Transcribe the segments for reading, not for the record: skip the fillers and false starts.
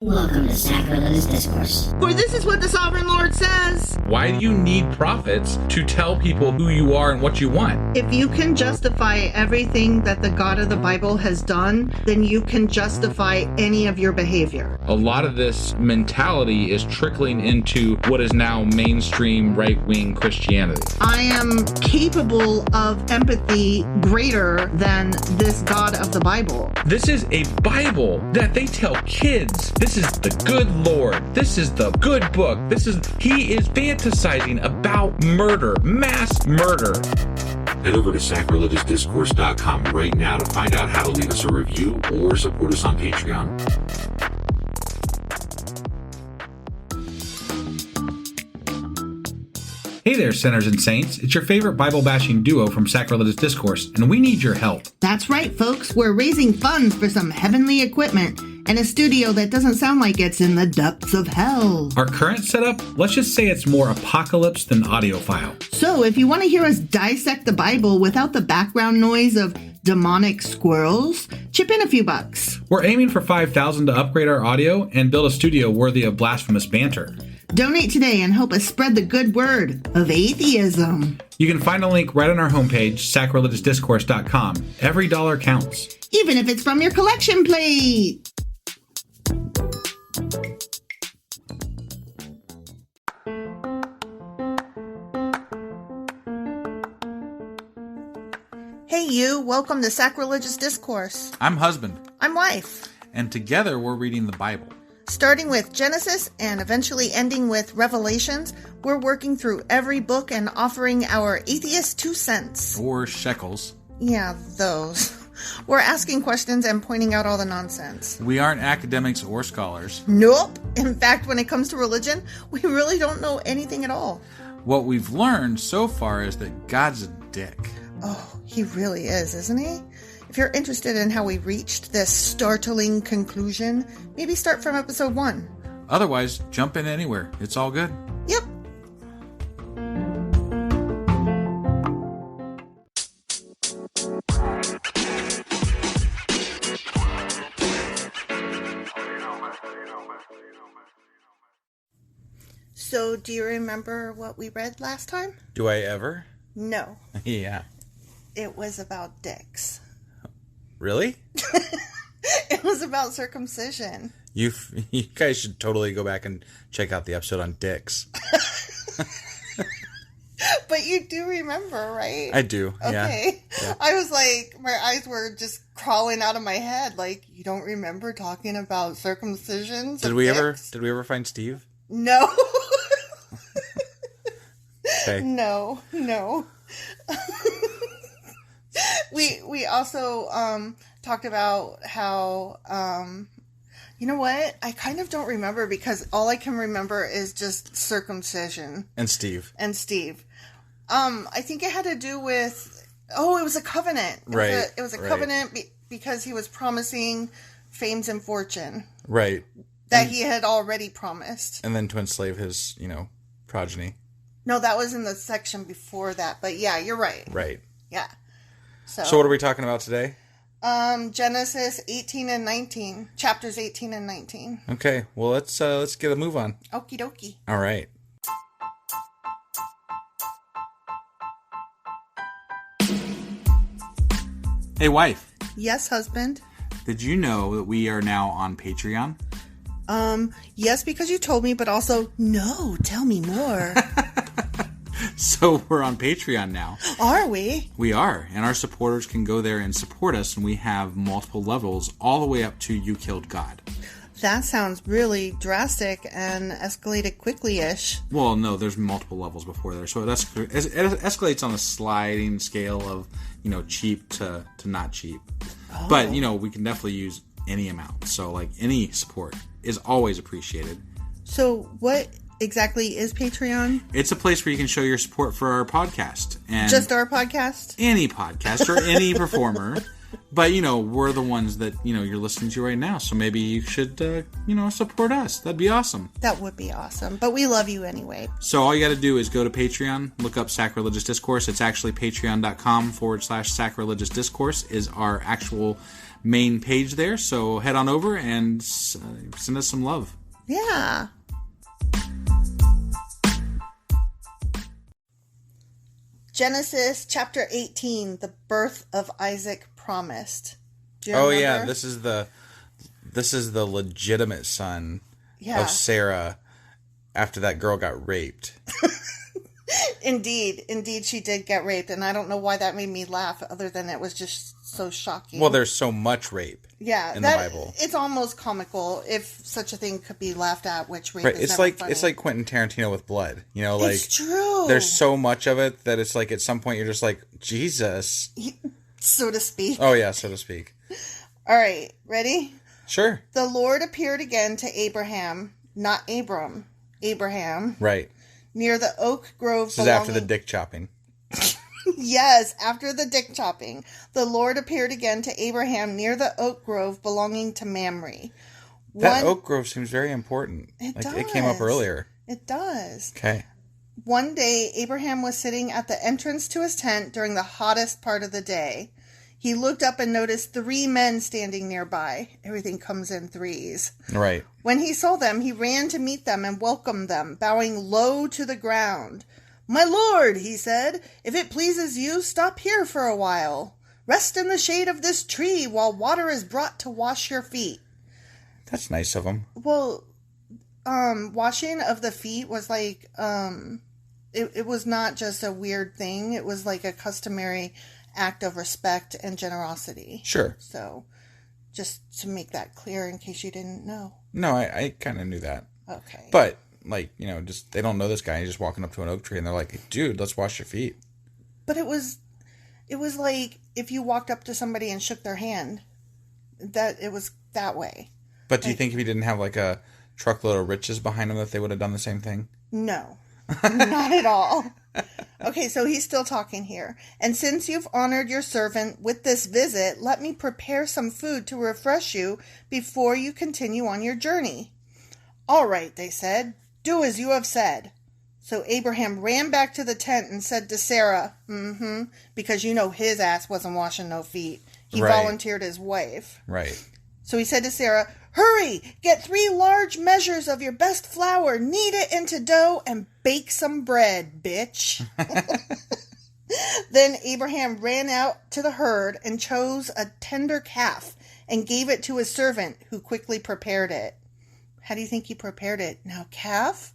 Welcome to Sacrilegious Discourse. For this is what the Sovereign Lord says. Why do you need prophets to tell people who you are and what you want? If you can justify everything that the God of the Bible has done, then you can justify any of your behavior. A lot of this mentality is trickling into what is now mainstream right-wing Christianity. I am capable of empathy greater than this God of the Bible. This is a Bible that they tell kids. This is the good Lord. This is the good book. He is fantasizing about murder, mass murder. Head over to sacrilegiousdiscourse.com right now to find out how to leave us a review or support us on Patreon. Hey there, sinners and saints. It's your favorite Bible-bashing duo from Sacrilegious Discourse, and we need your help. That's right, folks. We're raising funds for some heavenly equipment and a studio that doesn't sound like it's in the depths of hell. Our current setup, let's just say it's more apocalypse than audiophile. So if you want to hear us dissect the Bible without the background noise of demonic squirrels, chip in a few bucks. We're aiming for $5,000 to upgrade our audio and build a studio worthy of blasphemous banter. Donate today and help us spread the good word of atheism. You can find a link right on our homepage, sacrilegiousdiscourse.com. Every dollar counts. Even if it's from your collection plate. Hey you, welcome to Sacrilegious Discourse. I'm husband. I'm wife. And together we're reading the Bible. Starting with Genesis and eventually ending with Revelations, we're working through every book and offering our atheist 2 cents. Or shekels. Yeah, those. We're asking questions and pointing out all the nonsense. We aren't academics or scholars. Nope. In fact, when it comes to religion, we really don't know anything at all. What we've learned so far is that God's a dick. Oh, he really is, isn't he? If you're interested in how we reached this startling conclusion, maybe start from episode 1. Otherwise, jump in anywhere. It's all good. Yep. So, do you remember what we read last time? Do I ever? No. Yeah. It was about dicks. Really? It was about circumcision. You guys should totally go back and check out the episode on dicks. But you do remember, right? I do, yeah. Okay. Yeah. I was like, my eyes were just crawling out of my head. Like, you don't remember talking about circumcisions? Did we ever find Steve? No. Okay. No. We also talked about how you know what? I kind of don't remember because all I can remember is just circumcision. And Steve. I think it had to do with it was a covenant. It was a covenant because he was promising fame and fortune. Right. That he had already promised. And then to enslave his, progeny. No, that was in the section before that. But yeah, you're right. Right. Yeah. So what are we talking about today? Genesis 18 and 19. Chapters 18 and 19. Okay. Well, let's get a move on. Okie dokie. All right. Hey, wife. Yes, husband. Did you know that we are now on Patreon? Yes, because you told me, but also, no, tell me more. So we're on Patreon now. Are we? We are, and our supporters can go there and support us, and we have multiple levels all the way up to You Killed God. That sounds really drastic and escalated quickly-ish. Well, no, there's multiple levels before there, so it escalates on a sliding scale of, cheap to not cheap. Oh. But, we can definitely use any amount, so, any support is always appreciated. So what exactly is Patreon? It's a place where you can show your support for our podcast. And just our podcast? Any podcast or any performer. But, we're the ones that, you're listening to right now. So maybe you should, support us. That'd be awesome. That would be awesome. But we love you anyway. So all you got to do is go to Patreon, look up Sacrilegious Discourse. It's actually patreon.com/Sacrilegious Discourse is our actual main page there. So head on over and send us some love. Yeah. Genesis chapter 18, the birth of Isaac promised. Do you remember? Yeah, this is the legitimate son of Sarah after that girl got raped. Indeed, she did get raped, and I don't know why that made me laugh other than it was just so shocking. Well, there's so much rape in the Bible. It's almost comical if such a thing could be laughed at, which rape is it's never like funny. It's like Quentin Tarantino with blood. You know, like it's true. There's so much of it that it's like at some point you're just like, Jesus. So to speak. Oh yeah, so to speak. All right, ready? Sure. The Lord appeared again to Abraham, not Abram, Abraham. Right. Near the oak grove. This is after the dick chopping. Yes, after the dick chopping. The Lord appeared again to Abraham near the oak grove belonging to Mamre. That oak grove seems very important. It does. It came up earlier. It does. Okay. One day, Abraham was sitting at the entrance to his tent during the hottest part of the day. He looked up and noticed 3 men standing nearby. Everything comes in threes. Right. When he saw them, he ran to meet them and welcomed them, bowing low to the ground. "My lord," he said, "if it pleases you, stop here for a while. Rest in the shade of this tree while water is brought to wash your feet." That's nice of him. Well, washing of the feet was like, it was not just a weird thing. It was like a customary act of respect and generosity. Sure. So, just to make that clear in case you didn't know. No, I kind of knew that. Okay. But, like, you know, just they don't know this guy. He's just walking up to an oak tree and they're like, "Dude, let's wash your feet." But it was like if you walked up to somebody and shook their hand, that it was that way. But do you think if he didn't have like a truckload of riches behind him that they would have done the same thing? No, not at all. Okay, so he's still talking here. "And since you've honored your servant with this visit, let me prepare some food to refresh you before you continue on your journey." "All right," they said. "Do as you have said." So Abraham ran back to the tent and said to Sarah, because you know his ass wasn't washing no feet. He Right. volunteered his wife. Right. So he said to Sarah, "Hurry, get 3 large measures of your best flour, knead it into dough, and bake some bread, bitch." Then Abraham ran out to the herd and chose a tender calf and gave it to his servant, who quickly prepared it. How do you think he prepared it? "Now, calf,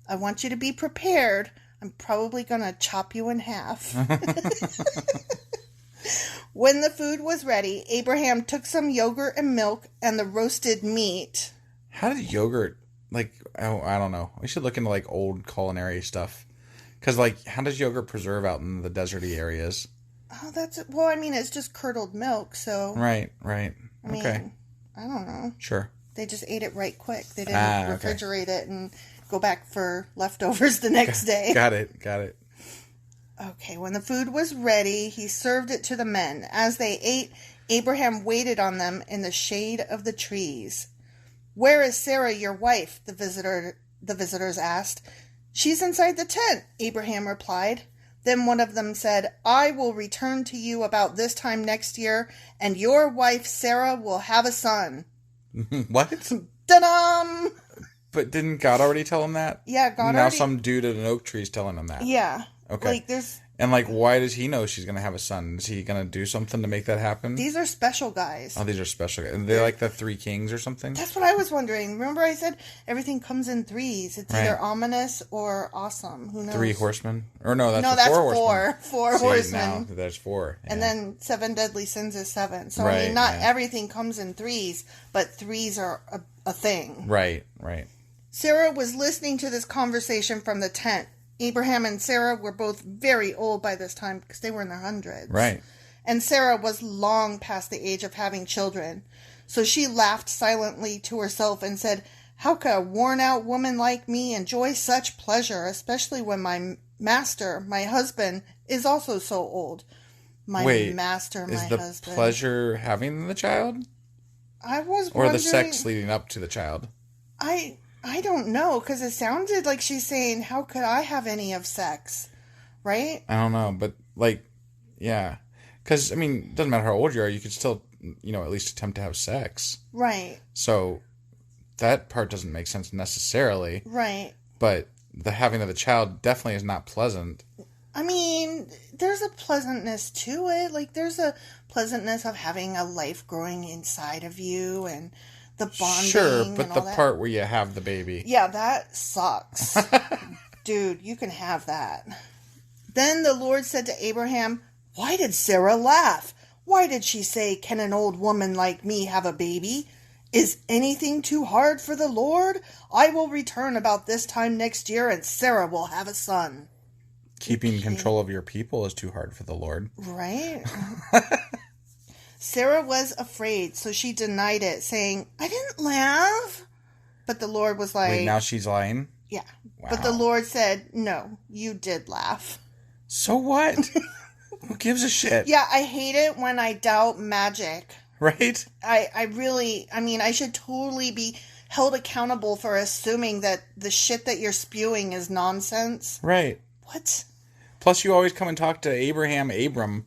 I want you to be prepared. I'm probably going to chop you in half." When the food was ready, Abraham took some yogurt and milk and the roasted meat. How did yogurt, like, I don't know. We should look into, like, old culinary stuff. Because, like, how does yogurt preserve out in the deserty areas? Oh, well, I mean, it's just curdled milk, so. Right. I mean, Okay. I don't know. Sure. They just ate it right quick. They didn't refrigerate it and go back for leftovers the next day. Got it. Okay, when the food was ready, he served it to the men. As they ate, Abraham waited on them in the shade of the trees. "Where is Sarah, your wife?" the visitors asked. "She's inside the tent," Abraham replied. Then one of them said, "I will return to you about this time next year, and your wife Sarah will have a son." What? Ta-dam! But didn't God already tell him that? Yeah, God now already... some dude at an oak tree is telling him that. Yeah. Okay. Like, there's... And, like, why does he know she's going to have a son? Is he going to do something to make that happen? These are special guys. Oh, these are special guys. They're like the 3 kings or something? That's what I was wondering. Remember I said everything comes in threes. It's either Right. ominous or awesome. Who knows? 3 horsemen? Or no, that's 4 four. horsemen. 4 See, horsemen. now there's 4. Yeah. And then 7 deadly sins is 7. So, I Right, mean, not yeah. everything comes in threes, but threes are a thing. Right. Sarah was listening to this conversation from the tent. Abraham and Sarah were both very old by this time because they were in their hundreds. Right. And Sarah was long past the age of having children. So she laughed silently to herself and said, "How could a worn-out woman like me enjoy such pleasure, especially when my master, my husband, is also so old?" Wait, master, my is the husband. pleasure having the child? I was Or wondering... the sex leading up to the child? I don't know, because it sounded like she's saying, "How could I have any of sex?" Right? I don't know, but, like, yeah. Because, I mean, it doesn't matter how old you are, you could still at least attempt to have sex. Right. So that part doesn't make sense necessarily. Right. But the having of the child definitely is not pleasant. I mean, there's a pleasantness to it. Like, there's a pleasantness of having a life growing inside of you and the bonding. Sure, but and the all that. part where you have the baby. Yeah, that sucks. Dude, you can have that. Then the Lord said to Abraham, "Why did Sarah laugh? Why did she say, 'Can an old woman like me have a baby?' Is anything too hard for the Lord? I will return about this time next year, and Sarah will have a son." Keeping control of your people is too hard for the Lord. Right? Sarah was afraid, so she denied it, saying, "I didn't laugh." But the Lord was like... Wait, now she's lying? Yeah. Wow. But the Lord said, "No, you did laugh." So what? Who gives a shit? Yeah, I hate it when I doubt magic. Right? I should totally be held accountable for assuming that the shit that you're spewing is nonsense. Right. What? Plus, you always come and talk to Abram,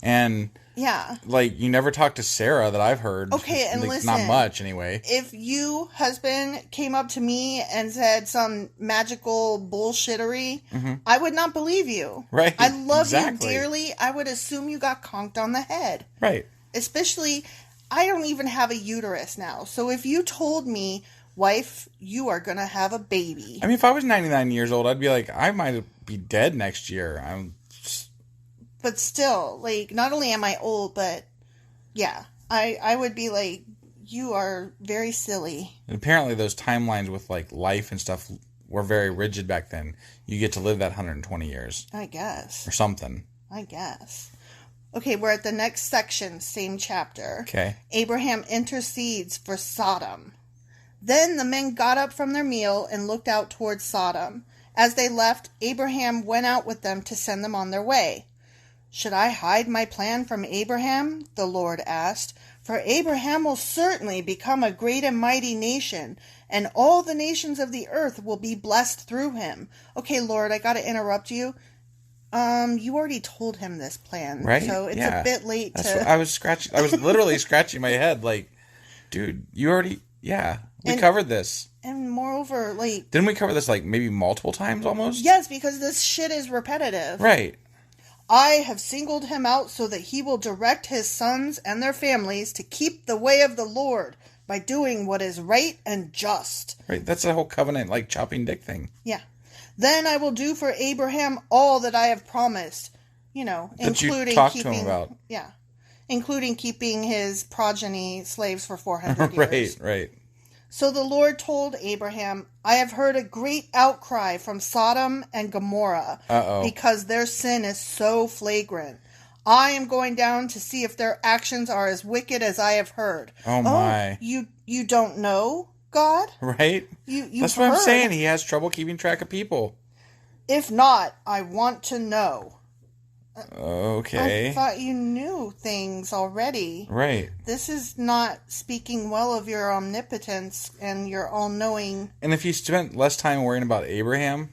and... Yeah. Like, you never talk to Sarah that I've heard. Okay, and like, listen. Not much, anyway. If you, husband, came up to me and said some magical bullshittery, I would not believe you. Right. I love exactly. you dearly. I would assume you got conked on the head. Right. Especially, I don't even have a uterus now. So if you told me, "Wife, you are going to have a baby." I mean, if I was 99 years old, I'd be like, I might be dead next year. But still, like, not only am I old, but yeah, I would be like, "You are very silly." And apparently those timelines with, like, life and stuff were very rigid back then. You get to live that 120 years. I guess. Or something. I guess. Okay, we're at the next section, same chapter. Okay. Abraham intercedes for Sodom. Then the men got up from their meal and looked out towards Sodom. As they left, Abraham went out with them to send them on their way. "Should I hide my plan from Abraham?" the Lord asked. "For Abraham will certainly become a great and mighty nation, and all the nations of the earth will be blessed through him." Okay, Lord, I gotta interrupt you. You already told him this plan, right? So it's a bit late What I was scratching. I was literally scratching my head, like, dude, you already, we covered this. And moreover, like... Didn't we cover this, like, maybe multiple times almost? Yes, because this shit is repetitive. Right. "I have singled him out so that he will direct his sons and their families to keep the way of the Lord by doing what is right and just." Right, that's the whole covenant, like, chopping dick thing. Yeah. "Then I will do for Abraham all that I have promised," that including you talked keeping... to him about. Yeah. Including keeping his progeny slaves for 400 years. Right. So the Lord told Abraham, "I have heard a great outcry from Sodom and Gomorrah because their sin is so flagrant. I am going down to see if their actions are as wicked as I have heard." Oh my. You don't know, God? Right? You've what I'm heard. saying. He has trouble keeping track of people. "If not, I want to know." Okay. I thought you knew things already. Right. This is not speaking well of your omnipotence and your all-knowing. And if you spent less time worrying about Abraham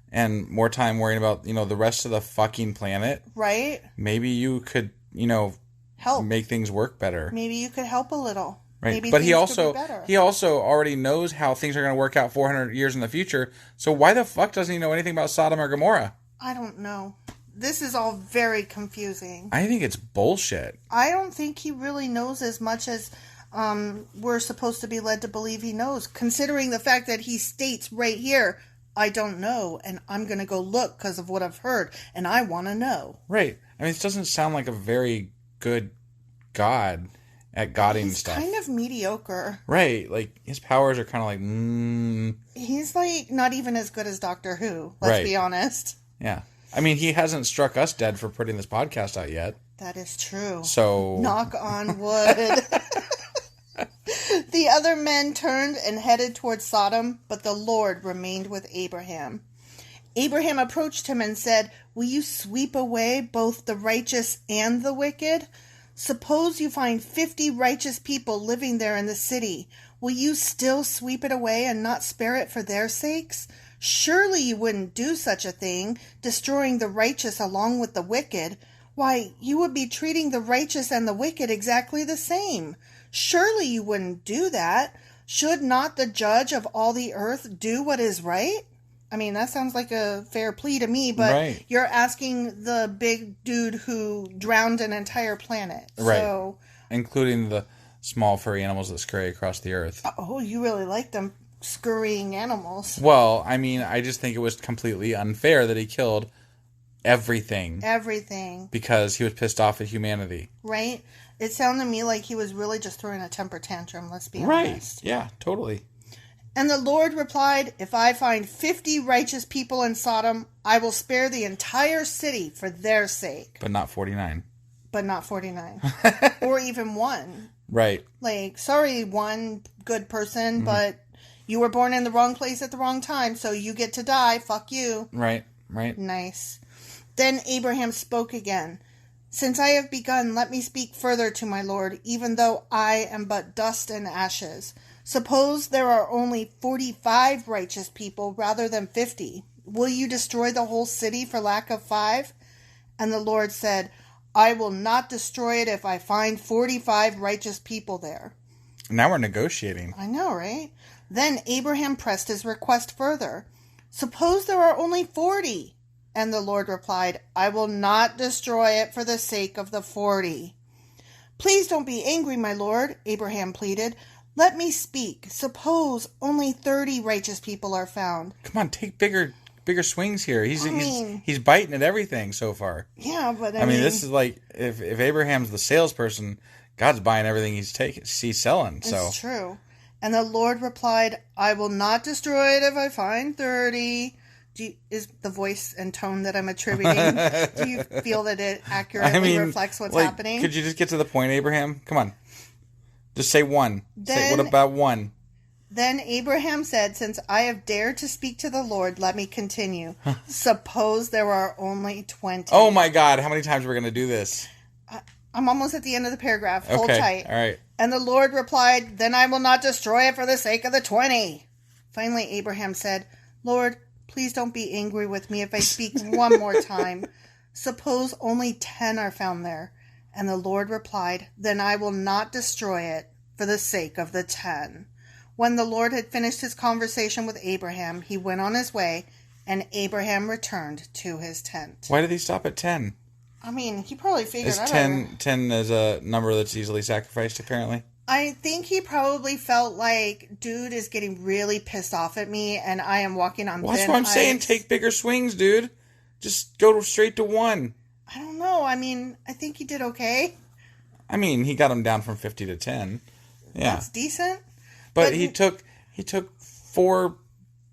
and more time worrying about, the rest of the fucking planet, Right? maybe you could, Help. make things work better. Maybe you could help a little. Right. Maybe But he things could also be better. he also already knows how things are going to work out 400 years in the future. So why the fuck doesn't he know anything about Sodom or Gomorrah? I don't know. This is all very confusing. I think it's bullshit. I don't think he really knows as much as we're supposed to be led to believe he knows, considering the fact that he states right here, "I don't know, and I'm going to go look because of what I've heard, and I want to know." Right. I mean, it doesn't sound like a very good God at godding stuff. He's kind of mediocre. Right. Like, his powers are kind of like, He's like not even as good as Doctor Who, let's be honest. Yeah. I mean, he hasn't struck us dead for putting this podcast out yet. That is true. So... Knock on wood. The other men turned and headed toward Sodom, but the Lord remained with Abraham. Abraham approached him and said, "Will you sweep away both the righteous and the wicked? Suppose you find 50 righteous people living there in the city. Will you still sweep it away and not spare it for their sakes? Surely you wouldn't do such a thing, destroying the righteous along with the wicked. Why, you would be treating the righteous and the wicked exactly the same. Surely you wouldn't do that. Should not the judge of all the earth do what is right? I mean, that sounds like a fair plea to me, but Right. you're asking the big dude who drowned an entire planet. Right. So, Including the small furry animals that scurry across the earth. oh, you really like them scurrying animals. Well, I mean, I just think it was completely unfair that he killed everything Everything, because he was pissed off at humanity. right? It sounded to me like he was really just throwing a temper tantrum, let's be Right. honest. Yeah, totally. And the Lord replied, if I find 50 righteous people in Sodom, I will spare the entire city for their sake. But not 49. But not 49. Or even one. Right. Like, sorry, one good person, Mm-hmm. but you were born in the wrong place at the wrong time, so you get to die. Fuck you. Right. Right. Nice. Then Abraham spoke again. Since I have begun, let me speak further to my Lord, even though I am but dust and ashes. Suppose there are only 45 righteous people rather than 50. Will you destroy the whole city for lack of 5? And the Lord said, I will not destroy it if I find 45 righteous people there. Now we're negotiating. I know, right? Then Abraham pressed his request further. Suppose there are only 40. And the Lord replied, I will not destroy it for the sake of the 40. Please don't be angry, my Lord, Abraham pleaded. Let me speak. Suppose only 30 righteous people are found. Come on, take bigger swings here. He's biting at everything so far. Yeah, but I mean, this is like if Abraham's the salesperson, God's buying everything he's selling. So it's true. And the Lord replied, I will not destroy it if I find 30. Is the voice and tone that I'm attributing, do you feel that it accurately reflects what's happening? Could you just get to the point, Abraham? Come on. Just say one. Then, what about one? Then Abraham said, since I have dared to speak to the Lord, let me continue. Suppose there are only 20. Oh my God, how many times are we going to do this? I'm almost at the end of the paragraph. Hold tight. All right. And the Lord replied, then I will not destroy it for the sake of the 20. Finally, Abraham said, Lord, please don't be angry with me if I speak one more time. Suppose only 10 are found there. And the Lord replied, then I will not destroy it for the sake of the 10. When the Lord had finished his conversation with Abraham, he went on his way, and Abraham returned to his tent. Why did he stop at 10? I mean, he probably figured Is out. 10 is a number that's easily sacrificed, apparently? I think he probably felt like, dude is getting really pissed off at me, and I am walking on thin ice. That's what I'm saying. Take bigger swings, dude. Just go straight to 1. I don't know. I mean, I think he did okay. I mean, he got him down from 50 to 10. Yeah. That's decent. But he took 4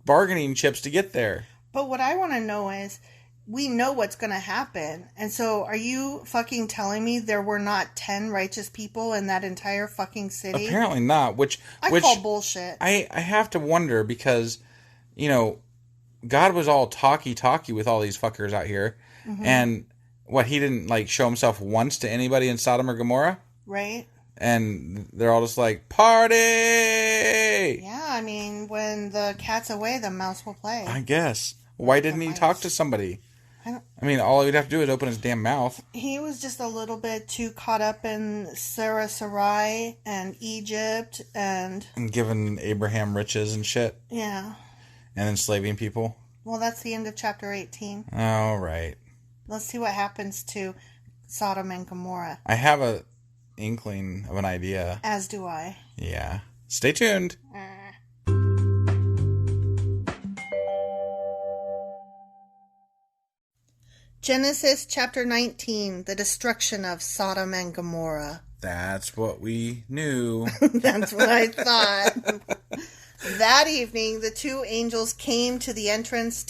bargaining chips to get there. But what I want to know is, we know what's going to happen. And so are you fucking telling me there were not 10 righteous people in that entire fucking city? Apparently not, which I call bullshit. I have to wonder because, you know, God was all talky with all these fuckers out here. Mm-hmm. And what, he didn't like show himself once to anybody in Sodom or Gomorrah? Right. And they're all just like, party! Yeah, I mean, when the cat's away, the mouse will play. I guess. Why didn't he talk to somebody? I mean, all he'd have to do is open his damn mouth. He was just a little bit too caught up in Sarai and Egypt and giving Abraham riches and shit. Yeah. And enslaving people. Well, that's the end of chapter 18. All right. Let's see what happens to Sodom and Gomorrah. I have a inkling of an idea. As do I. Yeah. Stay tuned. Genesis chapter 19, the destruction of Sodom and Gomorrah. That's what we knew. That's what I thought. That evening, the 2 angels came to the entrance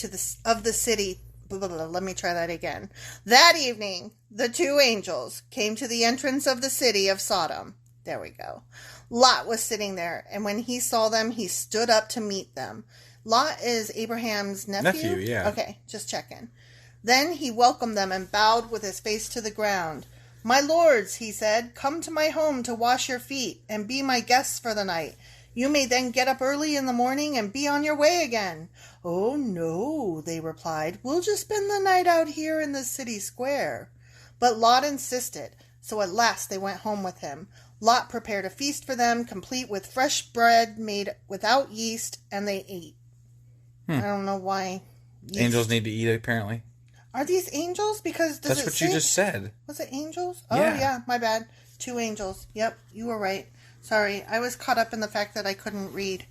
of the city. Let me try that again. That evening, the 2 angels came to the entrance of the city of Sodom. There we go. Lot was sitting there, and when he saw them, he stood up to meet them. Lot is Abraham's nephew? Nephew, yeah. Okay, just checking. Then he welcomed them and bowed with his face to the ground. My lords, he said, come to my home to wash your feet and be my guests for the night. You may then get up early in the morning and be on your way again. Oh, no, they replied. We'll just spend the night out here in the city square. But Lot insisted, so at last they went home with him. Lot prepared a feast for them, complete with fresh bread made without yeast, and they ate. I don't know why. Angels need to eat, apparently. Are these angels? Because that's what you just said. Was it angels? Oh, yeah. Yeah, my bad. 2 angels. Yep, you were right. Sorry, I was caught up in the fact that I couldn't read.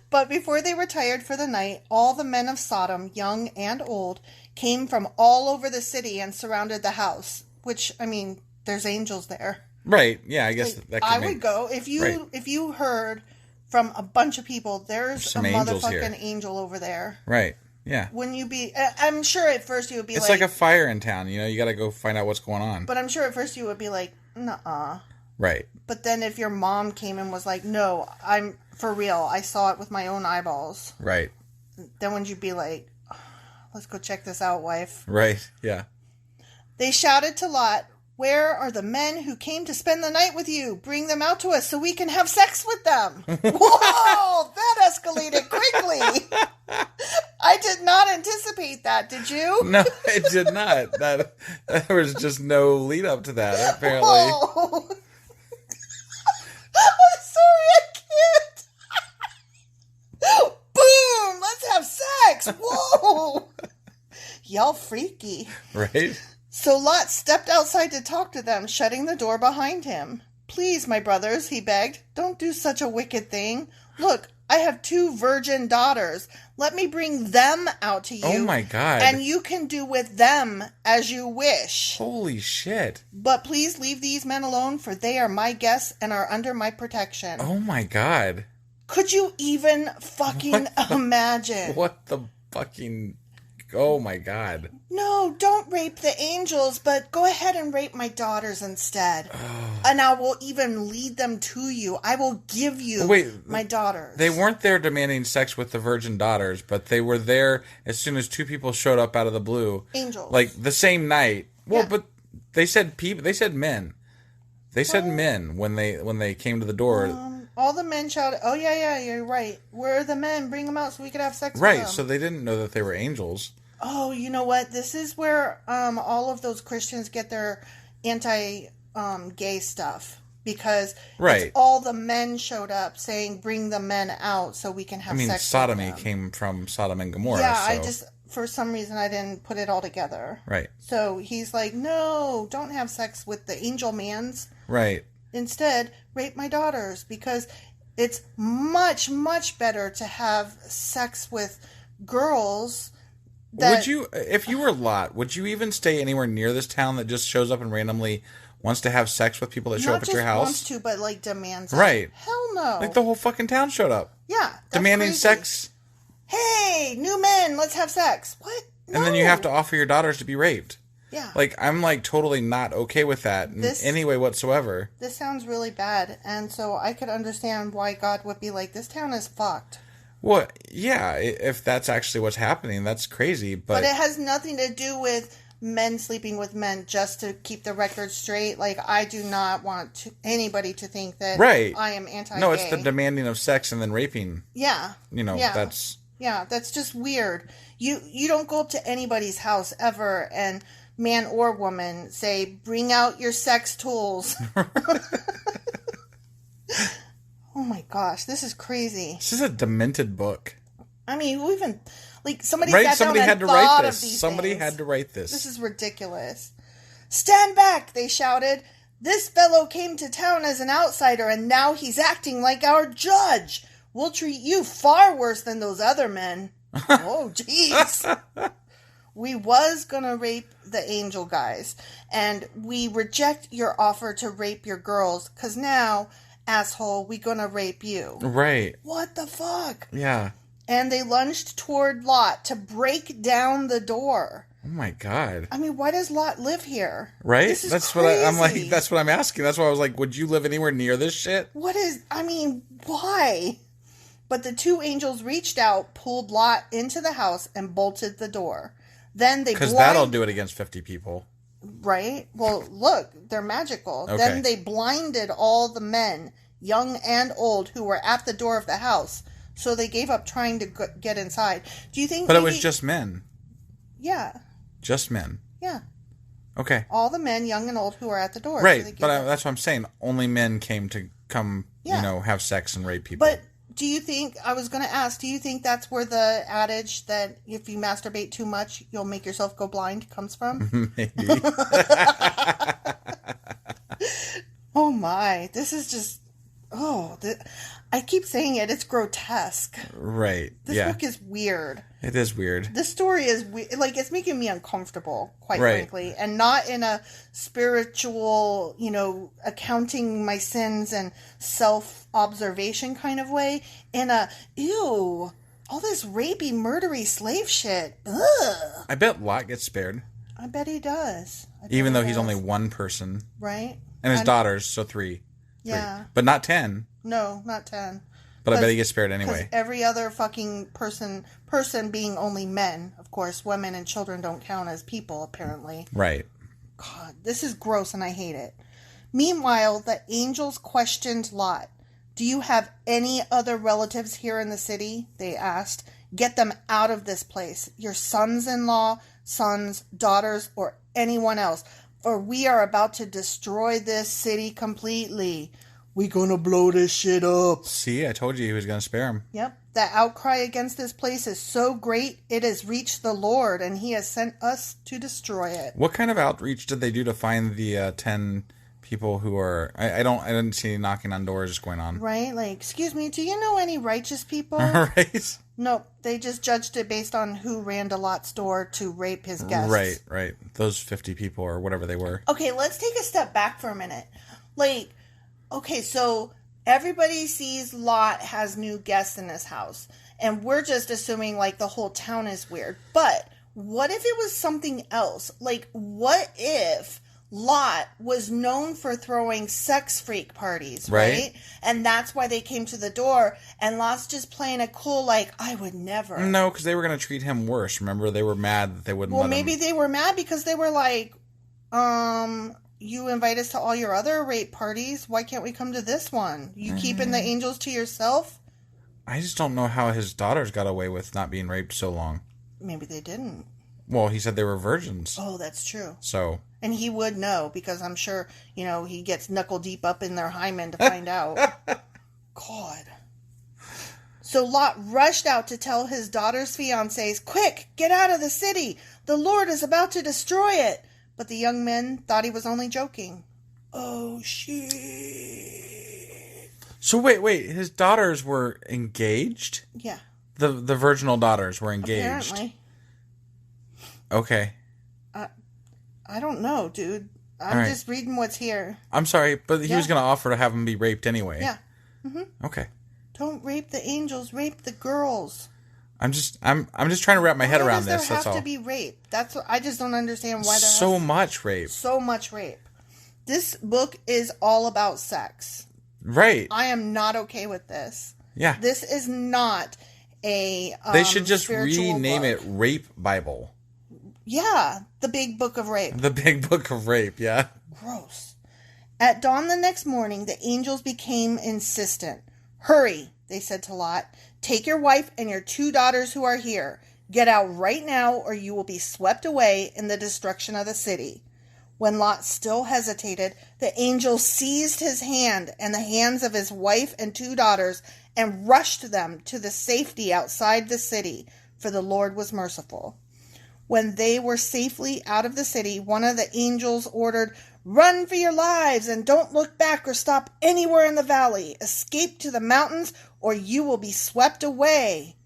But before they retired for the night, all the men of Sodom, young and old, came from all over the city and surrounded the house. Which, I mean, there's angels there. Right. Yeah, I guess that could would go. If you heard from a bunch of people, there's a motherfucking angel over there. Right. Yeah. Wouldn't you be... I'm sure at first you would be it's like a fire in town, you know? You got to go find out what's going on. But I'm sure at first you would be like, nuh-uh. Right. But then if your mom came and was like, no, I'm for real, I saw it with my own eyeballs. Right. Then would you be like, let's go check this out, wife? Right. Yeah. They shouted to Lot, where are the men who came to spend the night with you? Bring them out to us so we can have sex with them. Whoa, that escalated quickly. I did not anticipate that, did you? No, it did not. There was just no lead up to that, apparently. Whoa. I'm sorry, I can't. Boom, let's have sex. Whoa. Y'all freaky. Right? So Lot stepped outside to talk to them, shutting the door behind him. Please, my brothers, he begged, don't do such a wicked thing. Look, I have 2 virgin daughters. Let me bring them out to you. Oh my God. And you can do with them as you wish. Holy shit. But please leave these men alone, for they are my guests and are under my protection. Oh my God. Could you even fucking imagine? What the fucking... Oh my God. No, don't rape the angels, but go ahead and rape my daughters instead. And I will even lead them to you. I will give you my daughters. They weren't there demanding sex with the virgin daughters, but they were there as soon as 2 people showed up out of the blue. Angels. Like the same night. Well, Yeah. but they said people. They said men. They said men when they came to the door. All the men shouted, oh yeah, you're right. Where are the men? Bring them out so we could have sex with them. Right, so they didn't know that they were angels. Oh, you know what? This is where all of those Christians get their anti-gay stuff. Because it's all the men showed up saying, bring the men out so we can have sex with them. Sodomy came from Sodom and Gomorrah. Yeah, so. For some reason, I didn't put it all together. Right. So he's like, no, don't have sex with the angel mans. Right. Instead, rape my daughters, because it's much, much better to have sex with girls. Would you, if you were Lot, would you even stay anywhere near this town that just shows up and randomly wants to have sex with people that show up at your house? Not just wants to, but like demands it. Right. Hell no. Like the whole fucking town showed up. Yeah. Demanding crazy. sex. Hey, new men, let's have sex. What? No. And then you have to offer your daughters to be raped. Yeah. Like, I'm like totally not okay with that in any way whatsoever. This sounds really bad, and so I could understand why God would be like, this town is fucked. Well, yeah, if that's actually what's happening, that's crazy. But it has nothing to do with men sleeping with men, just to keep the record straight. Like, I do not want anybody to think that I am anti-gay. No, it's the demanding of sex and then raping. Yeah. You know, that's... Yeah, that's just weird. You don't go up to anybody's house ever and, man or woman, say, bring out your sex tools. Oh my gosh, this is crazy. This is a demented book. I mean, who even, like, somebody had to write this. Somebody had to write this. This is ridiculous. Stand back, they shouted. This fellow came to town as an outsider, and now he's acting like our judge. We'll treat you far worse than those other men. Oh, jeez. We was gonna rape the angel guys, and we reject your offer to rape your girls, because now, asshole, we gonna rape you. Right. What the fuck? Yeah. And they lunged toward Lot to break down the door. Oh my God. I mean, why does Lot live here? Right? This is that's crazy. what I'm like. That's what I'm asking. That's why I was like, would you live anywhere near this shit? Why? But the 2 angels reached out, pulled Lot into the house, and bolted the door. Then they because that'll do it against 50 people. Right? Well, look, they're magical. Okay. Then they blinded all the men, young and old, who were at the door of the house. So they gave up trying to get inside. Do you think? But it was just men. Yeah. Just men. Yeah. Okay. All the men, young and old, who are at the door. Right, So but that's what I'm saying. Only men came to have sex and rape people. But do you think, I was going to ask, do you think that's where the adage that if you masturbate too much, you'll make yourself go blind comes from? Maybe. Oh my, this is just, I keep saying it, it's grotesque. Right, This book is weird. It is weird. This story is like, it's making me uncomfortable, quite Right. frankly, and not in a spiritual, accounting my sins and self-observation kind of way. In a, ew, all this rapey, murdery slave shit. Ugh. I bet Lot gets spared. I bet he does. Even though he's only one person. Right? And his daughters, so 3. Yeah. But not 10. No, not 10. But I bet he gets spared anyway. Because every other fucking person being only men, of course, women and children don't count as people, apparently. Right. God, this is gross and I hate it. Meanwhile, the angels questioned Lot. Do you have any other relatives here in the city? They asked. Get them out of this place. Your sons-in-law, sons, daughters, or anyone else. For we are about to destroy this city completely. We gonna blow this shit up. See, I told you he was going to spare him. Yep. The outcry against this place is so great, it has reached the Lord, and he has sent us to destroy it. What kind of outreach did they do to find the 10 people who are... I didn't see any knocking on doors going on. Right? Like, excuse me, do you know any righteous people? Right? Nope. They just judged it based on who ran to Lot's door to rape his guests. Right. Those 50 people or whatever they were. Okay, let's take a step back for a minute. Like, okay, so everybody sees Lot has new guests in his house, and we're just assuming, like, the whole town is weird. But what if it was something else? Like, what if Lot was known for throwing sex freak parties, right? And that's why they came to the door, and Lot's just playing it cool, like, I would never. No, because they were going to treat him worse. Remember, they were mad that they wouldn't let him. Well, maybe they were mad because they were like, you invite us to all your other rape parties. Why can't we come to this one? You keeping the angels to yourself? I just don't know how his daughters got away with not being raped so long. Maybe they didn't. Well, he said they were virgins. Oh, that's true. So. And he would know because I'm sure, he gets knuckle-deep up in their hymen to find out. God. So Lot rushed out to tell his daughter's fiancés, quick, get out of the city. The Lord is about to destroy it. But the young men thought he was only joking. Oh, shit. So wait. His daughters were engaged? Yeah. The virginal daughters were engaged? Apparently. Okay. I don't know, dude. I'm just reading what's here. I'm sorry, but he was going to offer to have them be raped anyway. Yeah. Mm-hmm. Okay. Don't rape the angels, rape the girls. I'm just trying to wrap my head around this. That's all. There have to be rape. That's what, I just don't understand why there so much rape. So much rape. This book is all about sex. Right. I am not okay with this. Yeah. This is not a they should just spiritual rename book. it Rape Bible. Yeah, the big book of rape. The big book of rape, yeah. Gross. At dawn the next morning, the angels became insistent. Hurry, they said to Lot. Take your wife and your 2 daughters who are here. Get out right now or you will be swept away in the destruction of the city. When Lot still hesitated, the angel seized his hand and the hands of his wife and 2 daughters and rushed them to the safety outside the city, for the Lord was merciful. When they were safely out of the city, one of the angels ordered, Run for your lives and don't look back or stop anywhere in the valley. Escape to the mountains or you will be swept away.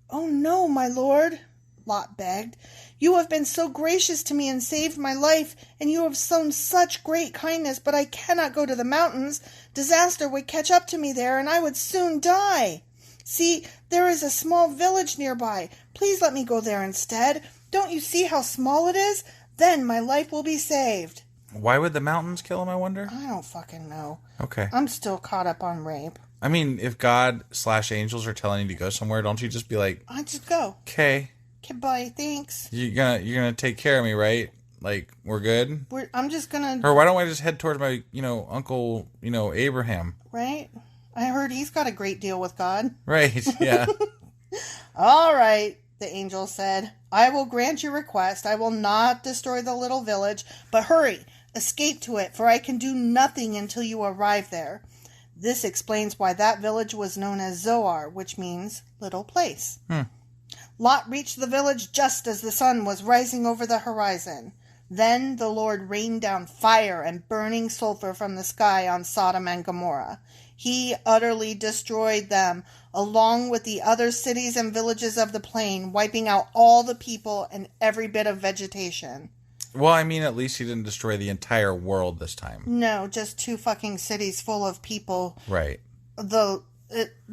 Oh no, my lord, Lot begged. You have been so gracious to me and saved my life, and you have shown such great kindness, but I cannot go to the mountains. Disaster would catch up to me there and I would soon die. See, there is a small village nearby. Please let me go there instead. Don't you see how small it is? Then my life will be saved. Why would the mountains kill him, I wonder? I don't fucking know. Okay. I'm still caught up on rape. I mean, if God/angels are telling you to go somewhere, don't you just be like, I just go. Okay, bye, thanks. you're gonna take care of me, right? Like, we're good? I'm just gonna... Or why don't I just head towards my, uncle, Abraham? Right? I heard he's got a great deal with God. Right, yeah. All right. the angel said. "I will grant your request. I will not destroy the little village, but hurry, escape to it, for I can do nothing until you arrive there." This explains why that village was known as Zoar, which means little place. Lot reached the village just as the sun was rising over the horizon. Then the Lord rained down fire and burning sulfur from the sky on Sodom and Gomorrah. He utterly destroyed them, along with the other cities and villages of the plain, wiping out all the people and every bit of vegetation. Well, I mean, at least he didn't destroy the entire world this time. No, just 2 fucking cities full of people. Right. The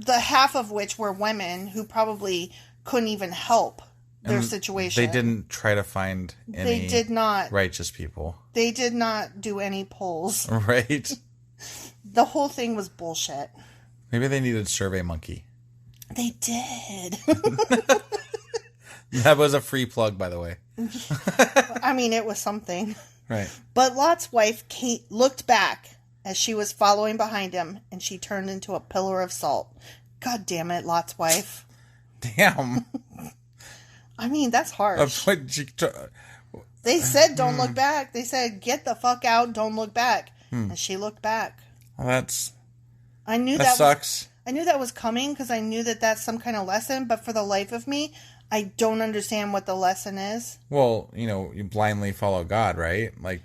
half of which were women who probably couldn't even help their situation. They didn't try to find any They did not. righteous people. They did not do any polls. Right. The whole thing was bullshit. Maybe they needed Survey Monkey. They did. That was a free plug, by the way. I mean, it was something. Right. But Lot's wife, Kate, looked back as she was following behind him, and she turned into a pillar of salt. God damn it, Lot's wife. Damn. I mean, that's harsh. They said, don't look back. They said, get the fuck out, don't look back. And she looked back. Well, I knew that sucks. I knew that was coming because I knew that that's some kind of lesson, but for the life of me, I don't understand what the lesson is. Well, you blindly follow God, right? Like,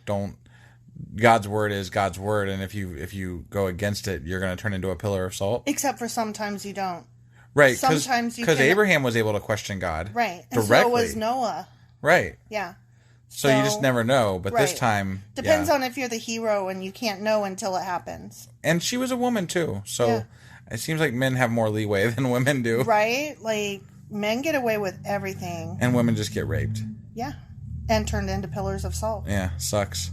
God's word is God's word, and if you go against it, you're going to turn into a pillar of salt. Except for sometimes you don't. Right. Sometimes you because Abraham was able to question God. Right. And so was Noah. Right. Yeah. So you just never know, but this time... Depends on if you're the hero and you can't know until it happens. And she was a woman, too, so it seems like men have more leeway than women do. Right? Like, men get away with everything. And women just get raped. Yeah. And turned into pillars of salt. Yeah, sucks.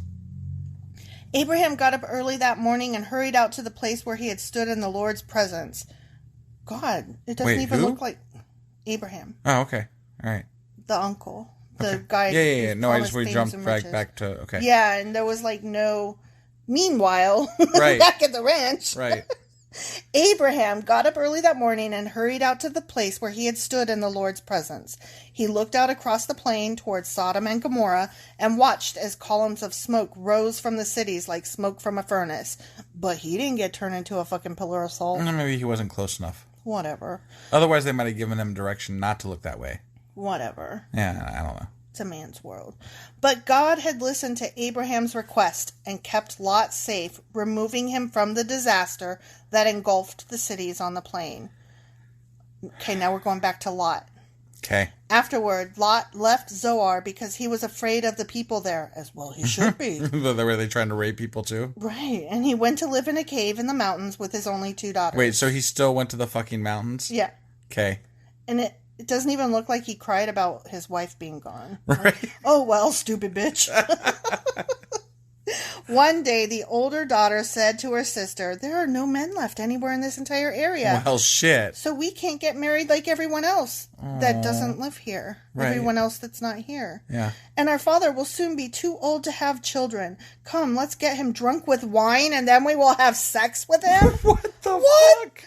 Abraham got up early that morning and hurried out to the place where he had stood in the Lord's presence. God, it doesn't even look like Abraham. Oh, okay. All right. The uncle. The guy. Yeah. No, I just we jumped back to, okay. Yeah, and there was like no... Meanwhile, right. back at the ranch. Right. Abraham got up early that morning and hurried out to the place where he had stood in the Lord's presence. He looked out across the plain towards Sodom and Gomorrah and watched as columns of smoke rose from the cities like smoke from a furnace. But he didn't get turned into a fucking pillar of salt. Maybe he wasn't close enough. Whatever. Otherwise, they might have given him direction not to look that way. Whatever. Yeah, I don't know. It's a man's world. But God had listened to Abraham's request and kept Lot safe, removing him from the disaster that engulfed the cities on the plain. Okay, now we're going back to Lot. Okay. Afterward, Lot left Zoar because he was afraid of the people there, as well he should be. Were they trying to rape people too? Right, and he went to live in a cave in the mountains with his only 2 daughters. Wait, so he still went to the fucking mountains? Yeah. Okay. And it doesn't even look like he cried about his wife being gone. Right. Like, oh, well, stupid bitch. One day, the older daughter said to her sister, there are no men left anywhere in this entire area. Well, shit. So we can't get married like everyone else that doesn't live here. Right. Everyone else that's not here. Yeah. And our father will soon be too old to have children. Come, let's get him drunk with wine and then we will have sex with him. What the fuck?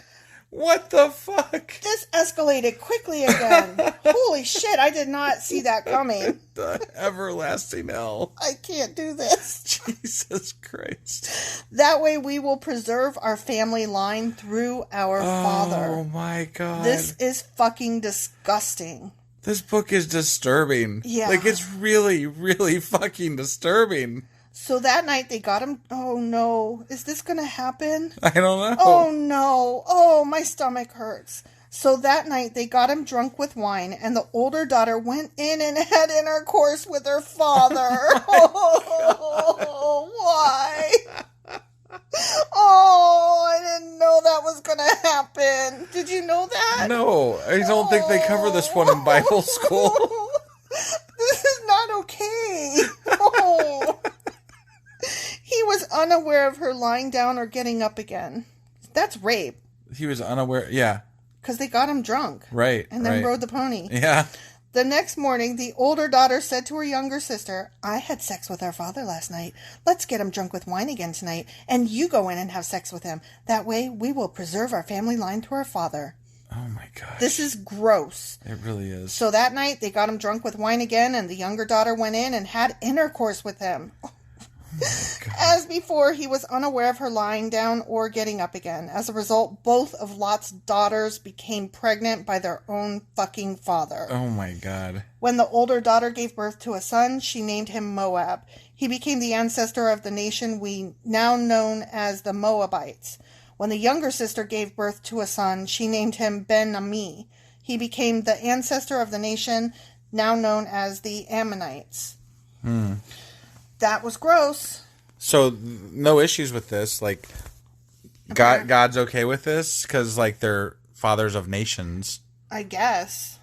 What the fuck? This escalated quickly again. Holy shit, I did not see that coming. The everlasting hell. I can't do this. Jesus Christ. That way we will preserve our family line through our father. Oh my God. This is fucking disgusting. This book is disturbing. Yeah. Like, it's really, really fucking disturbing. So that night they got him. Oh no. Is this going to happen? I don't know. Oh no. Oh, my stomach hurts. So that night they got him drunk with wine, and the older daughter went in and had intercourse with her father. Oh, why? Oh, I didn't know that was going to happen. Did you know that? No, I don't think they cover this one in Bible school. This is not okay. Oh. He was unaware of her lying down or getting up again. That's rape. He was unaware. Yeah. Because they got him drunk. Right. And then rode the pony. Yeah. The next morning, the older daughter said to her younger sister, I had sex with our father last night. Let's get him drunk with wine again tonight, and you go in and have sex with him. That way, we will preserve our family line to our father. Oh my gosh. This is gross. It really is. So that night, they got him drunk with wine again, and the younger daughter went in and had intercourse with him. As before, he was unaware of her lying down or getting up again. As a result, both of Lot's daughters became pregnant by their own fucking father. Oh my God. When the older daughter gave birth to a son, she named him Moab. He became the ancestor of the nation we now known as the Moabites. When the younger sister gave birth to a son, she named him Ben-Ami. He became the ancestor of the nation now known as the Ammonites. That was gross. So, no issues with this. Like, God's okay with this? Because, like, they're fathers of nations. I guess.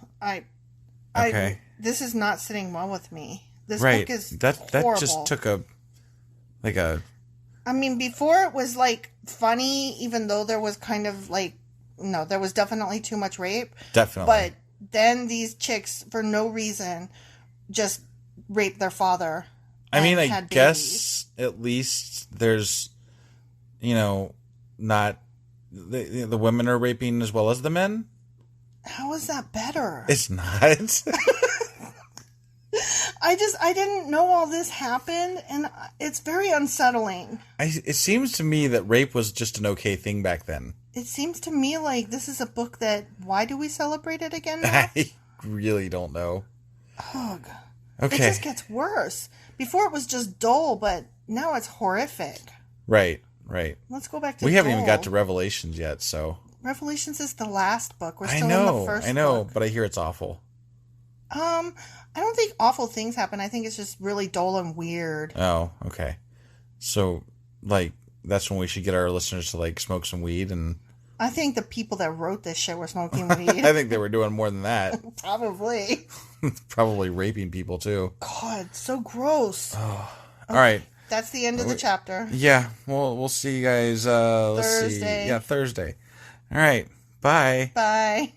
Okay. This is not sitting well with me. This Right. book is That horrible. just took a... I mean, before it was, like, funny, even though there was kind of, like... No, there was definitely too much rape. Definitely. But then these chicks, for no reason, just raped their father. I mean, I had guess at least there's, not... The women are raping as well as the men? How is that better? It's not. I didn't know all this happened, and it's very unsettling. It seems to me that rape was just an okay thing back then. It seems to me like this is a book that, why do we celebrate it again now? I really don't know. Ugh. Okay. It just gets worse. Before it was just dull, but now it's horrific. Right. Let's go back to We haven't dull. even got to Revelations yet, so... Revelations is the last book. We're still I know, in the first I know, book. but I hear it's awful. I don't think awful things happen. I think it's just really dull and weird. Oh, okay. So, like, that's when we should get our listeners to, like, smoke some weed and... I think the people that wrote this shit were smoking weed. I think they were doing more than that. Probably. Probably raping people, too. God, so gross. All right. That's the end of the chapter. Yeah, we'll see you guys, let's see. Thursday. Yeah, Thursday. All right. Bye. Bye.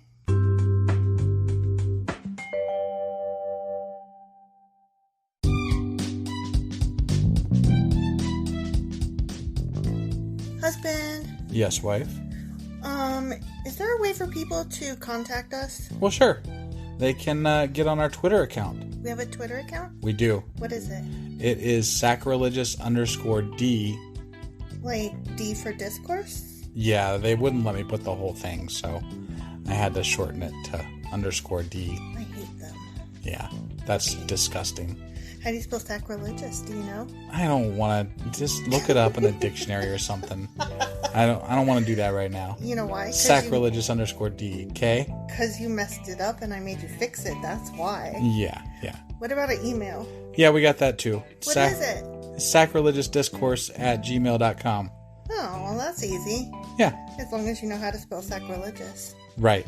Husband, Yes, wife? is there a way for people to contact us? Well, sure. They can get on our Twitter account. We have a Twitter account? We do. What is it? It is sacrilegious_D. Like D for Discourse? Yeah, they wouldn't let me put the whole thing, so I had to shorten it to _D. I hate them. Yeah, that's disgusting. How do you spell sacrilegious? Do you know? I don't want to. Just look it up in a dictionary or something. I don't want to do that right now. You know why? Sacrilegious_D. Okay? Because you messed it up and I made you fix it. That's why. Yeah. What about an email? Yeah, we got that too. What is it? Sacrilegiousdiscourse@gmail.com. Oh, well, that's easy. Yeah, As long as you know how to spell sacrilegious. right.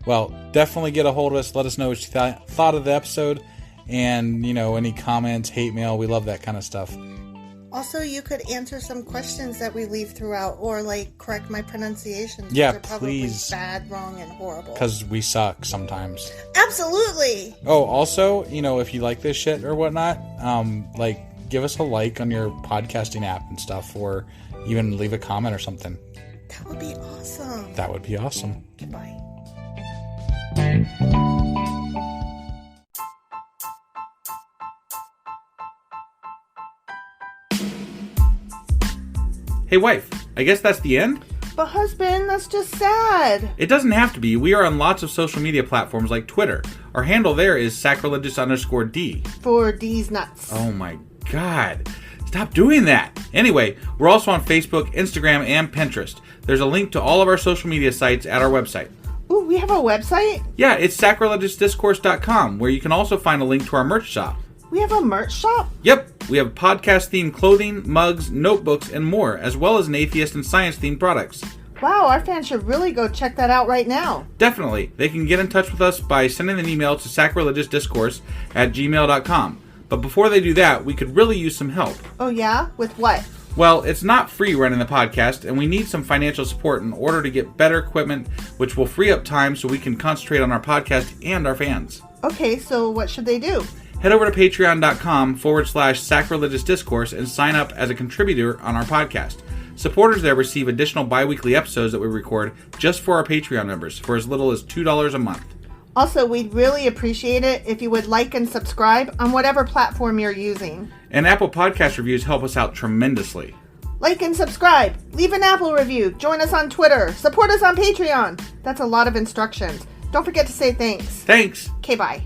Well, definitely get a hold of us. Let us know what you thought of the episode. And, any comments, hate mail. We love that kind of stuff. Also, you could answer some questions that we leave throughout, or correct my pronunciations. Yeah, which are probably please. bad, wrong, and horrible. Because we suck sometimes. Absolutely. Oh, also, if you like this shit or whatnot, give us a like on your podcasting app and stuff, or even leave a comment or something. That would be awesome. That would be awesome. Goodbye. Hey, wife, I guess that's the end? But husband, that's just sad. It doesn't have to be. We are on lots of social media platforms like Twitter. Our handle there is sacrilegious_D. For D's nuts. Oh my god. Stop doing that. Anyway, we're also on Facebook, Instagram, and Pinterest. There's a link to all of our social media sites at our website. Ooh, we have a website? Yeah, it's sacrilegiousdiscourse.com, where you can also find a link to our merch shop. We have a merch shop? Yep, we have podcast-themed clothing, mugs, notebooks, and more, as well as an atheist and science-themed products. Wow, our fans should really go check that out right now. Definitely. They can get in touch with us by sending an email to sacrilegiousdiscourse@gmail.com. But before they do that, we could really use some help. Oh yeah? With what? Well, it's not free running the podcast, and we need some financial support in order to get better equipment, which will free up time so we can concentrate on our podcast and our fans. Okay, so what should they do? Head over to patreon.com/sacrilegiousdiscourse and sign up as a contributor on our podcast. Supporters there receive additional bi-weekly episodes that we record just for our Patreon members for as little as $2 a month. Also, we'd really appreciate it if you would like and subscribe on whatever platform you're using. And Apple Podcast reviews help us out tremendously. Like and subscribe, leave an Apple review, join us on Twitter, support us on Patreon. That's a lot of instructions. Don't forget to say thanks. Thanks. Okay, bye.